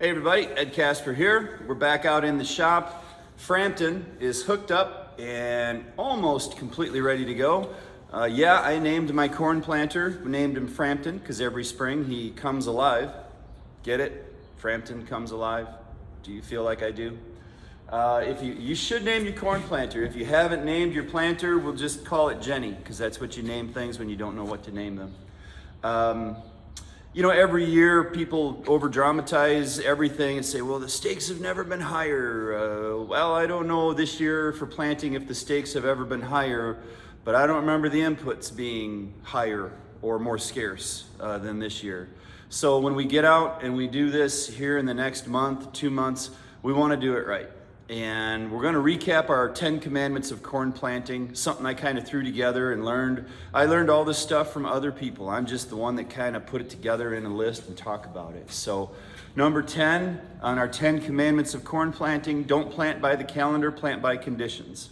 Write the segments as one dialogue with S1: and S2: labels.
S1: Hey everybody, Ed Kasper here. We're back out in the shop. Frampton is hooked up and almost completely ready to go. I named my corn planter, named him Frampton, because every spring he comes alive. Get it? Frampton comes alive. Do you feel like I do? If you should name your corn planter. If you haven't named your planter, we'll just call it Jenny, because that's what you name things when you don't know what to name them. Every year people over-dramatize everything and say, well, the stakes have never been higher. I don't know this year for planting if the stakes have ever been higher, but I don't remember the inputs being higher or more scarce than this year. So when we get out and we do this here in the next month, 2 months, we want to do it right. And we're going to recap our 10 commandments of corn planting, something I kind of threw together and learned. I learned all this stuff from other people. I'm just the one that kind of put it together in a list and talk about it. So number 10 on our 10 commandments of corn planting, don't plant by the calendar, plant by conditions.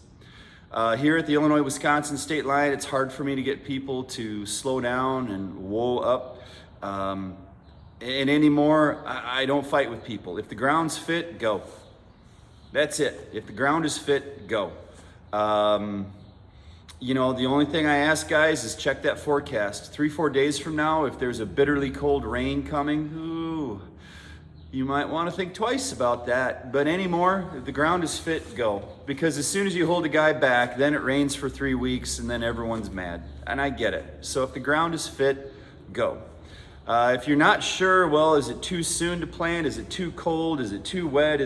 S1: Here at the Illinois-Wisconsin state line, it's hard for me to get people to slow down and whoa up. And anymore, I don't fight with people. If the ground's fit, go. That's it. If the ground is fit, go. The only thing I ask guys is check that forecast. 3-4 days from now, if there's a bitterly cold rain coming, you might want to think twice about that. But anymore, if the ground is fit, go. Because as soon as you hold a guy back, then it rains for 3 weeks and then everyone's mad. And I get it. So if the ground is fit, go. If you're not sure, well, is it too soon to plant? Is it too cold? Is it too wet?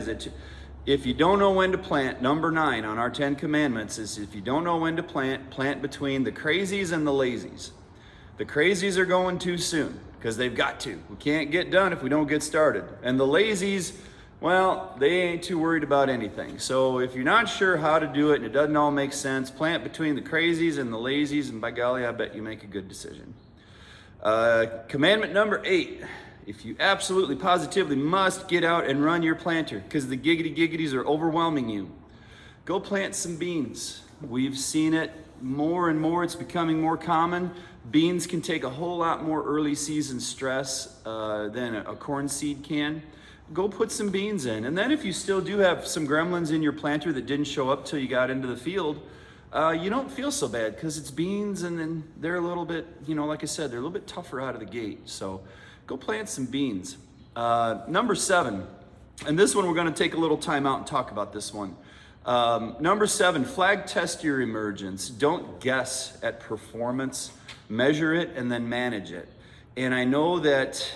S1: If you don't know when to plant, number 9 on our 10 commandments is if you don't know when to plant between the crazies and the lazies. The crazies are going too soon because they've got to. We can't get done if we don't get started. And the lazies, well, they ain't too worried about anything. So if you're not sure how to do it and it doesn't all make sense, plant between the crazies and the lazies, and by golly, I bet you make a good decision. Commandment number 8. If you absolutely positively must get out and run your planter because the giggity-giggities are overwhelming you, go plant some beans. We've seen it more and more. It's becoming more common. Beans can take a whole lot more early season stress than a corn seed can. Go put some beans in. And then if you still do have some gremlins in your planter that didn't show up till you got into the field, you don't feel so bad because it's beans, and then they're a little bit, like I said, they're a little bit tougher out of the gate. So go plant some beans. Number 7, and this one we're going to take a little time out and talk about this one. Number 7, flag test your emergence. Don't guess at performance. Measure it and then manage it. And I know that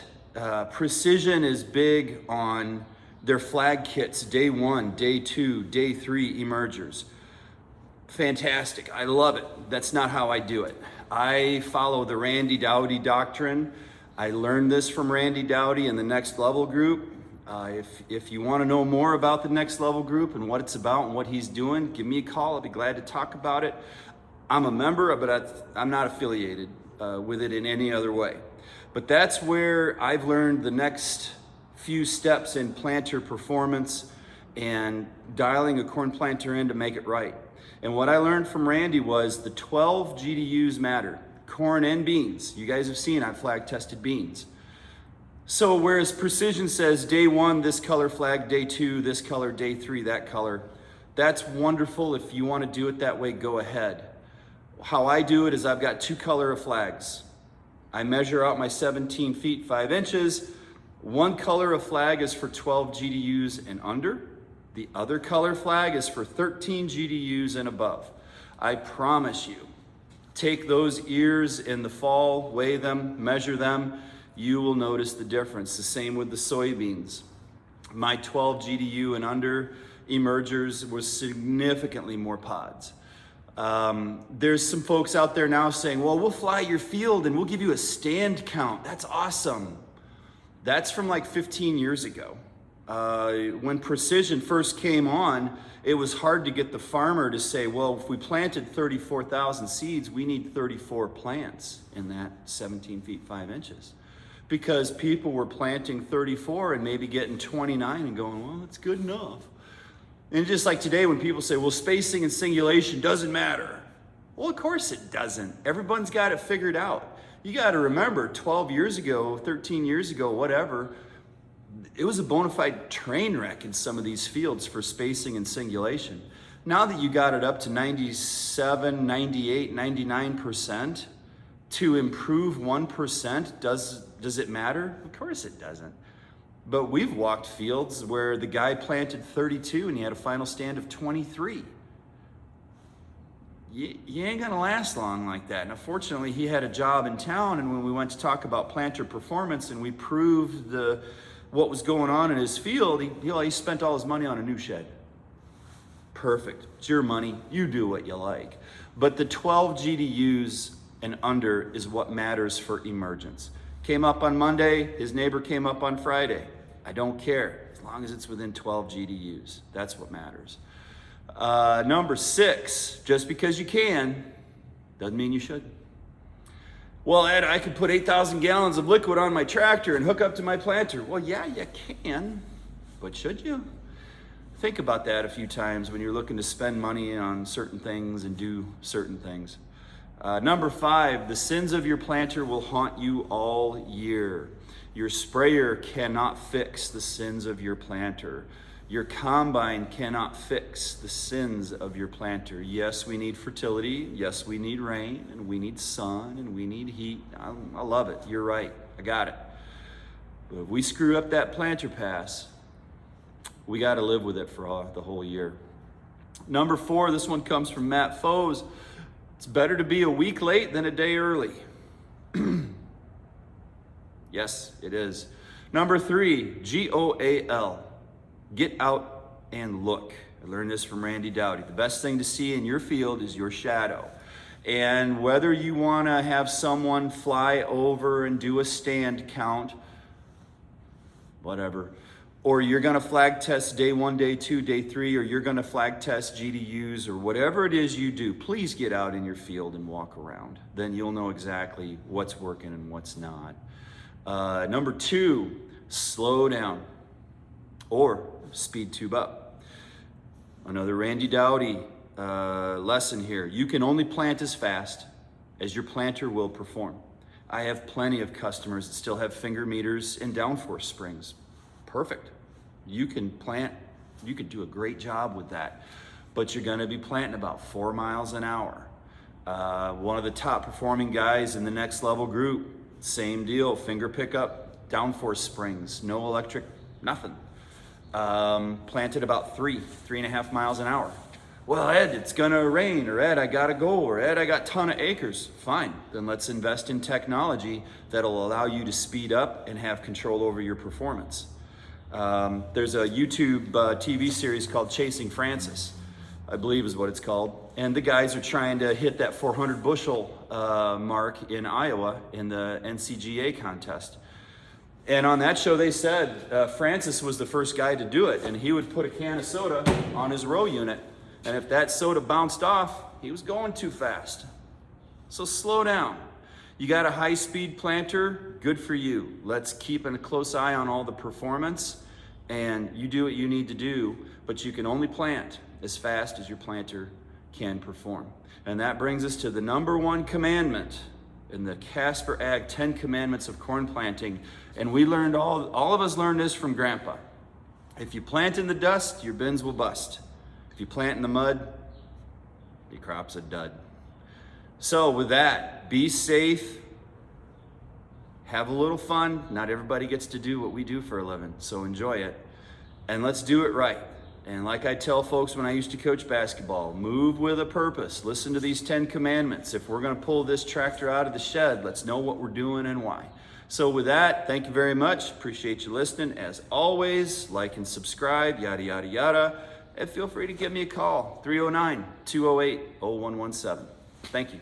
S1: Precision is big on their flag kits, day 1, day 2, day 3 emergers. Fantastic. I love it. That's not how I do it. I follow the Randy Dowdy doctrine. I learned this from Randy Dowdy in the Next Level group. If you want to know more about the Next Level group and what it's about and what he's doing, give me a call. I'll be glad to talk about it. I'm a member, but I'm not affiliated with it in any other way. But that's where I've learned the next few steps in planter performance and dialing a corn planter in to make it right. And what I learned from Randy was the 12 GDUs matter. Corn and beans. You guys have seen I've flag tested beans. So whereas Precision says day 1, this color flag, day 2, this color, day 3, that color, that's wonderful. If you want to do it that way, go ahead. How I do it is I've got 2 color of flags. I measure out my 17 feet, 5 inches. One color of flag is for 12 GDUs and under. The other color flag is for 13 GDUs and above. I promise you, take those ears in the fall, weigh them, measure them, you will notice the difference. The same with the soybeans. My 12 GDU and under emergers was significantly more pods. There's some folks out there now saying, well, we'll fly your field and we'll give you a stand count. That's awesome. That's from like 15 years ago. When Precision first came on, it was hard to get the farmer to say, well, if we planted 34,000 seeds, we need 34 plants in that 17 feet, 5 inches. Because people were planting 34 and maybe getting 29 and going, well, that's good enough. And just like today when people say, well, spacing and singulation doesn't matter. Well, of course it doesn't. Everyone's got it figured out. You got to remember 12 years ago, 13 years ago, whatever, it was a bona fide train wreck in some of these fields for spacing and singulation. Now that you got it up to 97, 98, 99%, to improve 1%, does it matter? Of course it doesn't. But we've walked fields where the guy planted 32 and he had a final stand of 23. You ain't gonna last long like that. Now, fortunately, he had a job in town, and when we went to talk about planter performance and we proved what was going on in his field, he spent all his money on a new shed. Perfect. It's your money. You do what you like. But the 12 GDUs and under is what matters for emergence. Came up on Monday, his neighbor came up on Friday. I don't care, as long as it's within 12 GDUs. That's what matters. Number 6, just because you can, doesn't mean you should. Well, Ed, I could put 8,000 gallons of liquid on my tractor and hook up to my planter. Well, yeah, you can, but should you? Think about that a few times when you're looking to spend money on certain things and do certain things. Number 5, the sins of your planter will haunt you all year. Your sprayer cannot fix the sins of your planter. Your combine cannot fix the sins of your planter. Yes, we need fertility. Yes, we need rain, and we need sun, and we need heat. I love it. You're right. I got it. But if we screw up that planter pass, we got to live with it for the whole year. Number 4, this one comes from Matt Foes. It's better to be a week late than a day early. Yes, it is. Number 3, GOAL. Get out and look. I learned this from Randy Dowdy. The best thing to see in your field is your shadow. And whether you want to have someone fly over and do a stand count, whatever, or you're going to flag test day 1, day 2, day 3, or you're going to flag test GDUs, or whatever it is you do, please get out in your field and walk around. Then you'll know exactly what's working and what's not. Number 2, slow down or speed tube up. Another Randy Dowdy lesson here. You can only plant as fast as your planter will perform. I have plenty of customers that still have finger meters and downforce springs. Perfect. You can plant, you could do a great job with that, but you're gonna be planting about 4 miles an hour. One of the top performing guys in the next level group, same deal, finger pickup, downforce springs, no electric, nothing. Planted about 3.5 miles an hour. Well, Ed, it's gonna rain, or Ed, I gotta go, or Ed, I got a ton of acres. Fine, then let's invest in technology that'll allow you to speed up and have control over your performance. There's a YouTube TV series called Chasing Francis, I believe is what it's called. And the guys are trying to hit that 400 bushel mark in Iowa in the NCGA contest. And on that show, they said Francis was the first guy to do it, and he would put a can of soda on his row unit. And if that soda bounced off, he was going too fast. So slow down. You got a high-speed planter, good for you. Let's keep a close eye on all the performance, and you do what you need to do, but you can only plant as fast as your planter can perform. And that brings us to the number 1 commandment in the Kasper Ag 10 Commandments of Corn Planting. And we learned, all of us learned this from Grandpa. If you plant in the dust, your bins will bust. If you plant in the mud, your crop's a dud. So with that, be safe, have a little fun. Not everybody gets to do what we do for a living, so enjoy it. And let's do it right. And like I tell folks when I used to coach basketball, move with a purpose. Listen to these 10 commandments. If we're gonna pull this tractor out of the shed, let's know what we're doing and why. So with that, thank you very much. Appreciate you listening. As always, like and subscribe, yada, yada, yada. And feel free to give me a call, 309-208-0117. Thank you.